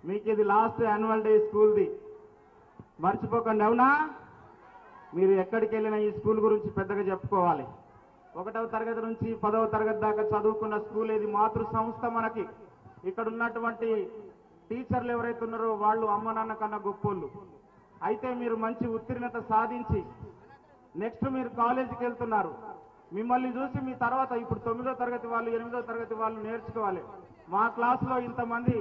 మీకు ఇది last annual day స్కూల్ది, మర్చిపోకండి. అవునా? మీరు ఎక్కడికి వెళ్ళినా ఈ స్కూల్ గురించి పెద్దగా చెప్పుకోవాలి. 1వ తరగతి నుంచి 10వ తరగతి దాకా చదువుకున్న స్కూల్ ఇది, మాతృ సంస్థ మనకి. ఇక్కడ ఉన్నటువంటి టీచర్లు ఎవరైతే ఉన్నారో వాళ్ళు అమ్మ నాన్న కన్నా గొప్పోళ్ళు. అయితే మీరు మంచి ఉత్తీర్ణత సాధించి నెక్స్ట్ మీరు కాలేజీకి వెళ్తున్నారు. మిమ్మల్ని చూసి మీ తర్వాత ఇప్పుడు 9వ తరగతి వాళ్ళు 8వ తరగతి వాళ్ళు నేర్చుకోవాలి. మా క్లాసులో ఇంతమంది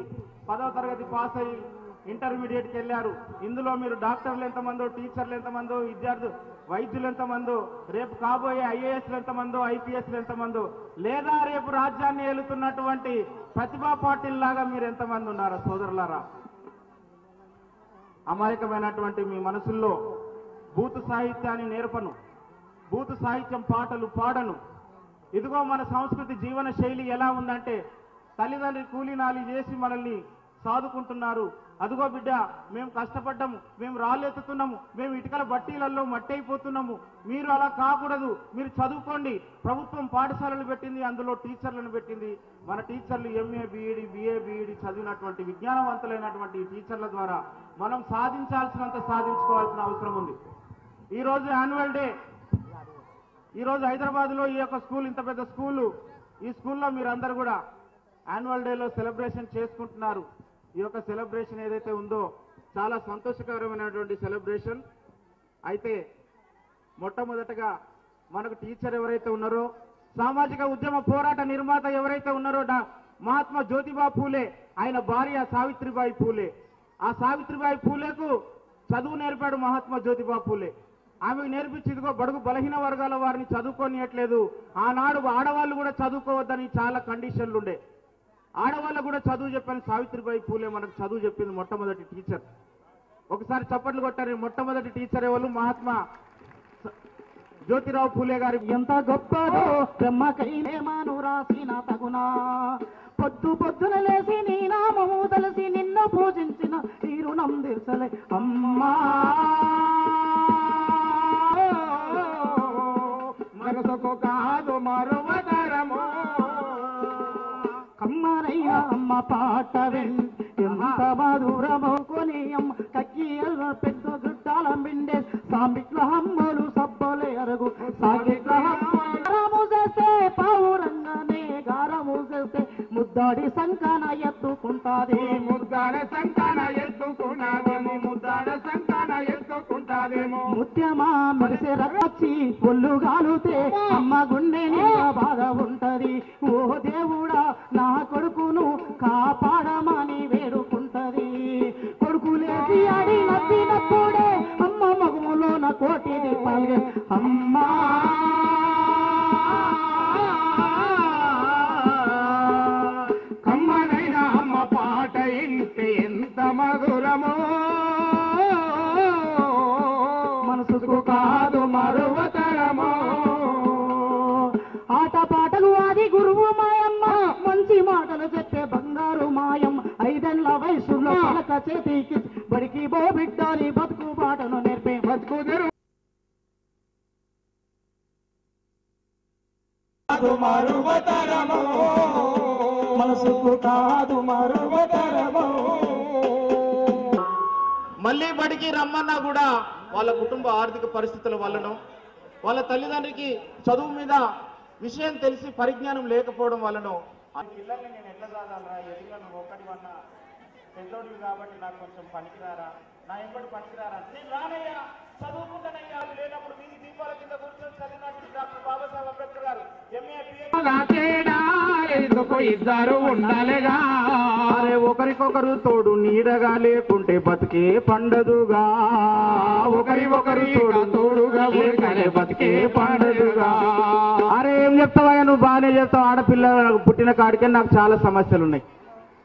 10వ తరగతి పాస్ అయ్యి ఇంటర్మీడియట్కి వెళ్ళారు. ఇందులో మీరు డాక్టర్లు ఎంతమందో, టీచర్లు ఎంతమందో, విద్యార్థులు వైద్యులు ఎంతమందో, రేపు కాబోయే ఐఏఎస్లు ఎంతమందో, ఐపీఎస్లు ఎంతమందో, లేదా రేపు రాజ్యాన్ని ఏలుతున్నటువంటి ప్రతిభా పాటిల్ లాగా మీరు ఎంతమంది ఉన్నారా సోదరులారా? అమాయకమైనటువంటి మీ మనసుల్లో బూతు సాహిత్యాన్ని నేర్పను, బూతు సాహిత్యం పాటలు పాడను. ఇదిగో మన సంస్కృతి జీవన శైలి ఎలా ఉందంటే, తల్లిదండ్రి కూలీనాలి చేసి మనల్ని సాదుకుంటున్నారు. అదిగో బిడ్డ, మేము కష్టపడ్డాము, మేము రాళ్ళెత్తుతున్నాము, మేము ఇటుకల బట్టీలలో మట్టి అయిపోతున్నాము. మీరు అలా కాకూడదు, మీరు చదువుకోండి. ప్రభుత్వం పాఠశాలలు పెట్టింది, అందులో టీచర్లను పెట్టింది. మన టీచర్లు ఎంఏ బీఈడి బిఏ బీఈడి చదివినటువంటి విజ్ఞానవంతులైనటువంటి టీచర్ల ద్వారా మనం సాధించాల్సినంత సాధించుకోవాల్సిన అవసరం ఉంది. ఈరోజు యాన్యువల్ డే, ఈరోజు హైదరాబాద్లో ఈ యొక్క స్కూల్, ఇంత పెద్ద స్కూలు, ఈ స్కూల్లో మీరందరూ కూడా యాన్యువల్ డేలో సెలబ్రేషన్ చేసుకుంటున్నారు. ఈ యొక్క సెలబ్రేషన్ ఏదైతే ఉందో చాలా సంతోషకరమైనటువంటి సెలబ్రేషన్. అయితే మొట్టమొదటగా మనకు టీచర్ ఎవరైతే ఉన్నారో, సామాజిక ఉద్యమ పోరాట నిర్మాత ఎవరైతే ఉన్నారో మహాత్మా జ్యోతిబా పూలే, ఆయన భార్య సావిత్రిబాయి పూలే. ఆ సావిత్రిబాయి పూలేకు చదువు నేర్పాడు మహాత్మా జ్యోతిబా పూలే. ఆమెకు నేర్పించి ఇదిగో బడుగు బలహీన వర్గాల వారిని చదువుకోనియట్లేదు. ఆనాడు ఆడవాళ్ళు కూడా చదువుకోవద్దని చాలా కండిషన్లు ఉండే. ఆడవాళ్ళకు కూడా చదువు చెప్పని సావిత్రిబాయి పూలే మనకు చదువు చెప్పింది మొట్టమొదటి టీచర్. ఒకసారి చప్పట్లు కొట్టారు. మొట్టమొదటి టీచర్ ఎవరు? మహాత్మా జ్యోతిరావు పూలే గారి. ఎంత గొప్పదో బ్రహ్మకైలేమాను రాసిన తగునా, పొద్దు పొద్దున లేసి నీ నామము తలసి నిన్ను పూజించిన ఈ రుణం తీర్చలే అమ్మా. మనసుకు కాదు మరువతరమో, కమ్మనైన అమ్మ పాట ఎంత మధురమో కొనియం కక్కియల్ పెద్ద గుట్టాల మిండే సామిట్ల హమ్మలు సబ్బలే అరగు సాగిట్ల హమ్మలు చేస్తే పావురంగానే గారము చేస్తే ముద్దాడి సంకన ఎత్తుకుంటాది, ముద్దాడి సంకన ఎత్తుకున్నాదేమో, ముద్దాడి సంకన ఎత్తుకుంటాదేమో. ముత్యమా మెరిసే రచ్చి ఒళ్ళు గాలుతే అమ్మ గుండె నిండా బాధ ఉంటది. ఓ దేవుడా నా కొడుకును కాపాడమని వేడుకుంటది. కొడుకులేసి ఆడి నచ్చినప్పుడే అమ్మ మగములో నా కోటి దీపాలు అమ్మా. కమ్మనైన అమ్మ పాట ఇంటే ఎంత మధురమో, మనసుకు కాదు మరువతరమో. ఆట పాటలు ఆది గురువు మాయమ్మ, మంచి మాటలు చెప్పే బంగారు మాయం. 5 ఏళ్ల వయసులో పలక చేతికి బడికి బో బిడ్డాలి బతుకు పాటను నేర్పే బతుకు మరువతరమో, మనసుకు కాదు మరువతరమో. మళ్ళీ బడికి రమ్మన్నా కూడా వాళ్ళ కుటుంబ ఆర్థిక పరిస్థితుల వల్లనో, వాళ్ళ తల్లిదండ్రికి చదువు మీద విషయం తెలిసి పరిజ్ఞానం లేకపోవడం వల్లనో, ఆ పిల్లల్ని నేను ఎట్లా చదవాలరా, ఎదురుగా నువ్వు ఒక్కటి వన్నా పెద్దోడివి కాబట్టి నాకు కొంచెం పనికిరారా, నా ఎంబడి పనికిరారా, నేను రానయ్యా చదువుకుంటానయ్యా, లేనప్పుడు వీధి దీపాల కింద కూర్చొని చదివినప్పుడు డాక్టర్ బాబాసాహెబ్ అంబేద్కర్ గారు ఎందుకు ఇద్దరు ఉండాలిగా, అరే ఒకరికొకరు తోడు నీడగా లేకుంటే బతికే పండదుగా, ఒకరి ఒకరు తోడుగా బతికే పండదుగా. అరే ఏం చెప్తావా నువ్వు? బాగానే చెప్తావు. ఆడపిల్ల పుట్టిన కాడికే నాకు చాలా సమస్యలు ఉన్నాయి.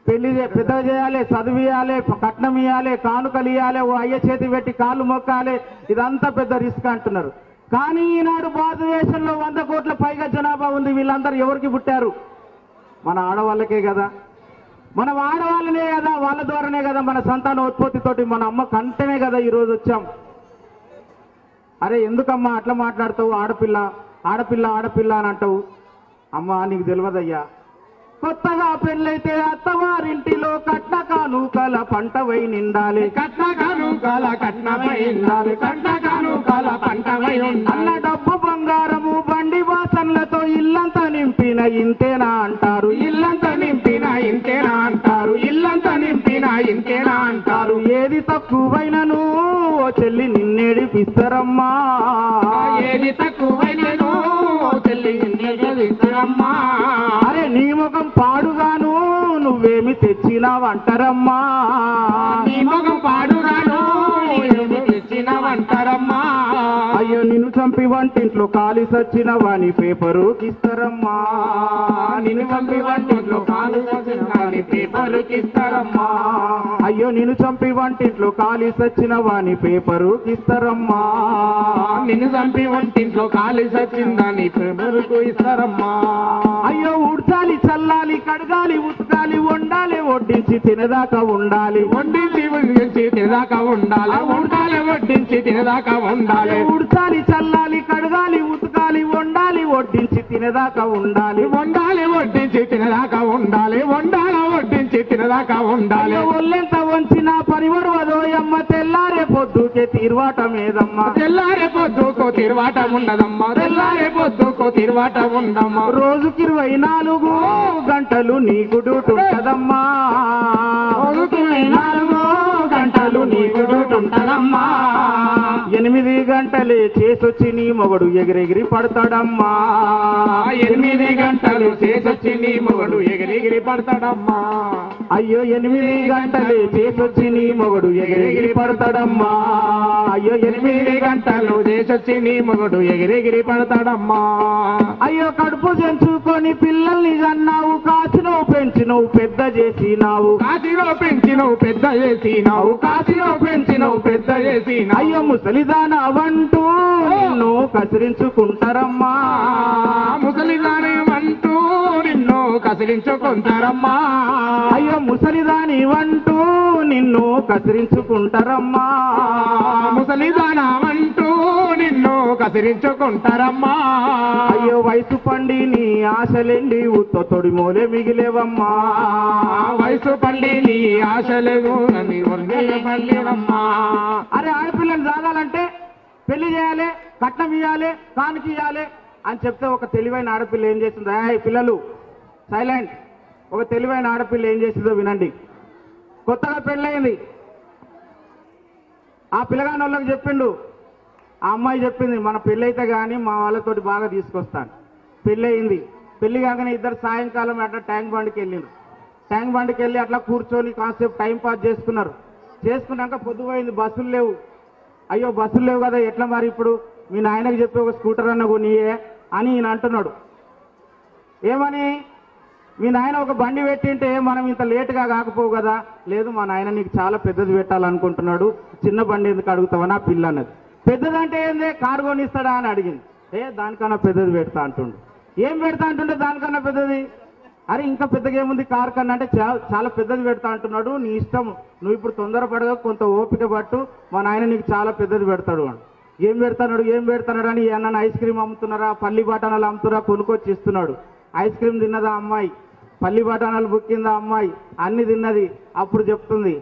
పెళ్లి పెద్దగా చేయాలి, చదివియాలి, కట్నం ఇవ్వాలి, కానుకలు ఇవ్వాలి, ఓ అయ్య చేతి పెట్టి కాళ్ళు మొక్కాలి, ఇదంతా పెద్ద రిస్క్ అంటున్నారు. కానీ ఈనాడు భారతదేశంలో 100 కోట్ల పైగా జనాభా ఉంది. వీళ్ళందరూ ఎవరికి పుట్టారు? మన ఆడవాళ్ళకే కదా. మనం ఆడవాళ్ళనే కదా, వాళ్ళ ద్వారానే కదా మన సంతాన ఉత్పత్తితోటి మన అమ్మ కంటనే కదా ఈరోజు వచ్చాం. అరే ఎందుకమ్మా అట్లా మాట్లాడతావు? ఆడపిల్ల ఆడపిల్ల ఆడపిల్ల అని అంటావు. అమ్మా నీకు తెలియదయ్యా, కొత్తగా పెళ్ళైతే అత్తవారింటిలో కట్న కానుక కానుకల పంటవై నిండాలి కట్న కానుకల కట్నమై ఉండాలి కట్న కానుకల పంటమై ఉండాలి అన్న డబ్బు బంగారము బండి వాసనలతో ఇల్లంతా నింపిన ఇంతేనా అంటారు ఇల్లంతా నింపిన ఇంతేనా అంటారు ఇల్లంతా నింపిన ఇంతేనా అంటారు ఏది తక్కువైనను ఓ చెల్లి నిన్నేడిపిస్తారమ్మా ఏది తక్కువైనను చెల్లి నిన్నేడిపిస్తారమ్మా అరే నీ ముఖం పాడుగాను నువ్వేమి తెచ్చినావంటారమ్మా నీ ముఖం పాడుగాను ఏమి తెచ్చినవంటారమ్మా అయ్యో నిన్ను చంపి వంటింట్లో కాలి సచ్చిన వాని పేపరుకిస్తారమ్మా నిన్ను చంపి వంటింట్లో కాలు సచ్చిన వాని పేపరుకిస్తారమ్మా అయ్యో నిన్ను చంపి వంటింట్లో కాలి సచ్చిన వాని పేపరుకిస్తారమ్మా నిన్ను చంపి వంటింట్లో కాలి సచ్చిందని పేపరుకు ఇస్తారమ్మా అయ్యో ఉడ్చాలి చల్లాలి కడగాలి ఉతకాలి వండాలి వడ్డించి తినదాకా ఉండాలి వడ్డించి వడ్డించి తినదాకా ఉండాలి ఉండాలి వడ్డించి తినదాకా ఉండాలి ఉడ్చాలి చల్లాలి కడగాలి ఉతకాలి వండాలి వడ్డించి తినదాకా ఉండాలి వండాలి వడ్డించి తినదాకా ఉండాలి వండాలి వడ్డించి తినదాకా ఉండాలి ఒళ్ళెంత వంచిన పరివడవదోయమ్మ తెల్లారే పొద్దుకే తీర్వాట మీదమ్మ తెల్లారే పొద్దుకో తిరువాట ఉండదమ్మా తెల్లారే పొద్దుకో తిరువాట ఉండమ్మా రోజుకి 24 గంటలు నీకు డ్యూటీ ఉంటదమ్మా రోజుకి 24 గంటలు నీకు డ్యూటీ ఉంటదమ్మా 8 గంటలే చేసొచ్చి నీ మొగడు ఎగిరెగిరి పడతాడమ్మా 8 గంటలు చేసొచ్చి నీ మొగడు ఎగిరెగిరి పడతాడమ్మా అయ్యో 8 గంటలే చేసొచ్చి నీ మొగడు ఎగిరెగిరి పడతాడమ్మా అయ్యో 8 గంటలు చేసొచ్చి నీ మొగడు ఎగిరెగిరి పడతాడమ్మా అయ్యో కడుపు చెంచుకొని పిల్లల్ని కన్నావు కాచినవు పెంచినవు పెద్ద చేసినావు కాశీలో పెంచినవు పెద్ద చేసినావు కాశీలో పెంచినవు పెద్ద చేసినావు అయ్యో ముసలిదాన వంటూ నిన్ను కసిరించుకుంటారమ్మా ముసలిదాని అంటూ నిన్ను కసిరించుకుంటారమ్మా అయ్యో ముసలిదాని వంటూ నిన్ను కసిరించుకుంటారమ్మా ముసలిదాన అంటూ నిన్ను కసిరించుకుంటారమ్మా అయ్యో వయసు పండి నీ ఆశలెండి ఉత్త తొడి మూలే మిగిలేవమ్మా వయసు పండి నీ ఆశలేదు అని పండినమ్మా అరే ఆడపిల్లని సాగాలంటే పెళ్లి చేయాలి కట్నం ఇవ్వాలి కానుక ఇవ్వాలి అని చెప్తే ఒక తెలివైన ఆడపిల్ల ఏం చేస్తుందో పిల్లలు సైలెంట్ ఒక తెలివైన ఆడపిల్ల ఏం చేసిందో వినండి కొత్తగా పెళ్ళయింది ఆ పిల్లగాని వాళ్ళకి చెప్పిండు ఆ అమ్మాయి చెప్పింది మన పెళ్ళైతే కానీ మా వాళ్ళతోటి బాగా తీసుకొస్తాను పెళ్ళి అయింది పెళ్లి కాగానే ఇద్దరు సాయంకాలం అట్లా ట్యాంక్ బండ్కి వెళ్ళిండ్రు ట్యాంక్ బండ్కి వెళ్ళి అట్లా కూర్చొని కాసేపు టైం పాస్ చేసుకున్నారు చేసుకున్నాక పొద్దుపోయింది బస్సులు లేవు అయ్యో బస్సులు లేవు కదా ఎట్లా మరి ఇప్పుడు మీ నాయనకు చెప్పి ఒక స్కూటర్ అన్న కొనియే అని ఈయన అంటున్నాడు ఏమని మీ నాయన ఒక బండి పెట్టింటే మనం ఇంత లేటుగా కాకపోవు కదా లేదు మా నాయన నీకు చాలా పెద్దది పెట్టాలనుకుంటున్నాడు చిన్న బండి ఎందుకు అడుగుతావని ఆ పిల్ల అన్నది పెద్దదంటే ఏందే కారు కొనిస్తాడా అని అడిగింది దానికన్నా పెద్దది పెడతా అంటుండు ఏం పెడతా అంటుండే దానికన్నా పెద్దది అరే ఇంకా పెద్దగా ఏముంది కారు కన్నా అంటే చాలా పెద్దది పెడతా అంటున్నాడు నీ ఇష్టం నువ్వు ఇప్పుడు తొందరపడగా కొంత ఓపిక పట్టు మా నాయన నీకు చాలా పెద్దది పెడతాడు అని ఏం పెడతాడు అని ఏమన్నా ఐస్ క్రీమ్ అమ్ముతున్నారా పల్లి బఠానాలు అమ్ముతురా కొనుక్కొచ్చి ఇస్తున్నాడు ఐస్ క్రీమ్ తిన్నదా అమ్మాయి పల్లి బఠానాలు బుక్కిందా అమ్మాయి అన్ని తిన్నది అప్పుడు చెప్తుంది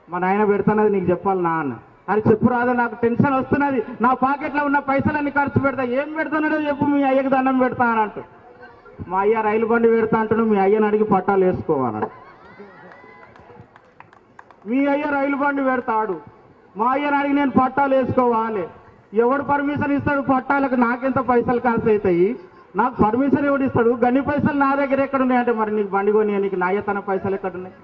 మా నాయన పెడతానది నీకు చెప్పాలి నా అన్న అది చెప్పు రాదా నాకు టెన్షన్ వస్తున్నది నా పాకెట్లో ఉన్న పైసలన్నీ ఖర్చు పెడతా ఏం పెడతానో చెప్పు మీ అయ్యకి దండం పెడతా అని అంటూ మా అయ్య రైలు బండి పెడతా అంటాడు మీ అయ్యని అడిగి పట్టాలు వేసుకోవాలన్నాడు మీ అయ్య రైలు బండి పెడతాడు మా అయ్యని అడిగి నేను పట్టాలు వేసుకోవాలి ఎవడు పర్మిషన్ ఇస్తాడు పట్టాలకు నాకెంత పైసలు ఖర్చు అవుతాయి నాకు పర్మిషన్ ఎవడు ఇస్తాడు గన్ని పైసలు నా దగ్గర ఎక్కడున్నాయి అంటే మరి నీకు బండి కొని నీకు నా అయ్య తన పైసలు ఎక్కడున్నాయి